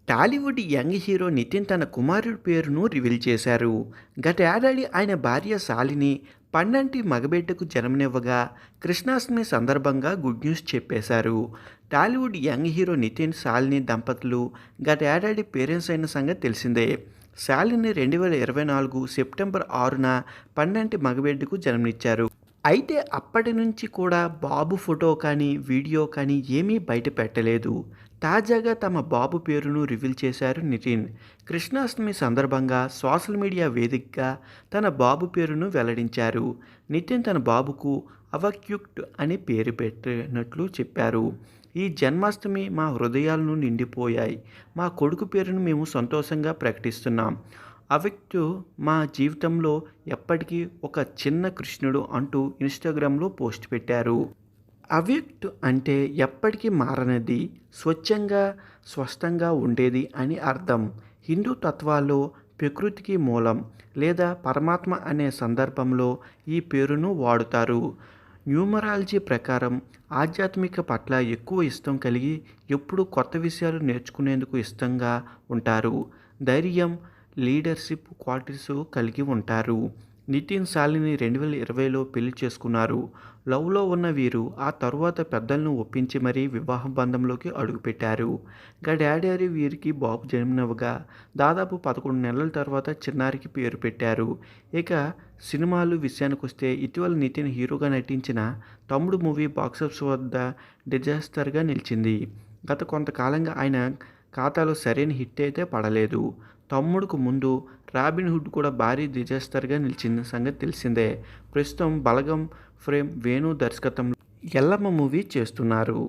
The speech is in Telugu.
టాలీవుడ్ యంగ్ హీరో నితిన్ తన కుమారుడి పేరును రివీల్ చేశారు. గత ఏడాది ఆయన భార్య శాలిని పండంటి మగబిడ్డకు జన్మనివ్వగా కృష్ణాష్టమి సందర్భంగా గుడ్ న్యూస్ చెప్పేశారు. టాలీవుడ్ యంగ్ హీరో నితిన్, శాలిని దంపతులు గత ఏడాది పేరెంట్స్ అయిన సంగతి తెలిసిందే. శాలిని 2024 సెప్టెంబర్ 6న పండంటి మగబిడ్డకు జన్మనిచ్చారు. అయితే అప్పటి నుంచి కూడా బాబు ఫోటో కానీ, వీడియో కానీ ఏమీ బయట పెట్టలేదు. తాజాగా తమ బాబు పేరును రివీల్ చేశారు నితిన్. కృష్ణాష్టమి సందర్భంగా సోషల్ మీడియా వేదికగా తన బాబు పేరును వెల్లడించారు. నితిన్ తన బాబుకు అవక్యుక్ట్ అని పేరు పెట్టినట్లు చెప్పారు. ఈ జన్మాష్టమి మా హృదయాలను నిండిపోయాయి. మా కొడుకు పేరును మేము సంతోషంగా ప్రకటిస్తున్నాం. అవ్యక్తు మా జీవితంలో ఎప్పటికీ ఒక చిన్న కృష్ణుడు అంటూ ఇన్స్టాగ్రామ్లో పోస్ట్ పెట్టారు. అవ్యక్త్ అంటే ఎప్పటికీ మారనిది, స్వచ్ఛంగా, స్పష్టంగా ఉండేది అని అర్థం. హిందూ తత్వాల్లో ప్రకృతికి మూలం లేదా పరమాత్మ అనే సందర్భంలో ఈ పేరును వాడుతారు. న్యూమరాలజీ ప్రకారం ఆధ్యాత్మిక పట్ల ఎక్కువ ఇష్టం కలిగి ఎప్పుడూ కొత్త విషయాలు నేర్చుకునేందుకు ఇష్టంగా ఉంటారు. ధైర్యం, లీడర్షిప్ క్వాలిటీస్ కలిగి ఉంటారు. నితిన్, శాలిని 2020లో పెళ్లి చేసుకున్నారు. లవ్లో ఉన్న వీరు ఆ తరువాత పెద్దలను ఒప్పించి మరీ వివాహ బంధంలోకి అడుగుపెట్టారు. గడేడాది వీరికి బాబు జన్మనివ్వగా దాదాపు 11 నెలల తర్వాత చిన్నారికి పేరు పెట్టారు. ఇక సినిమాలు విషయానికొస్తే ఇటీవల నితిన్ హీరోగా నటించిన తమ్ముడు మూవీ బాక్సాఫీస్ వద్ద డిజాస్టర్గా నిలిచింది. గత కొంతకాలంగా ఆయన ఖాతాలో సరైన హిట్ అయితే పడలేదు. తమ్ముడుకు ముందు రాబిన్ హుడ్ కూడా భారీ డిజాస్టర్గా నిలిచిన సంగతి తెలిసిందే. ప్రస్తుతం బలగం వేణు దర్శకత్వంలో ఎల్లమ్మ మూవీ చేస్తున్నారు.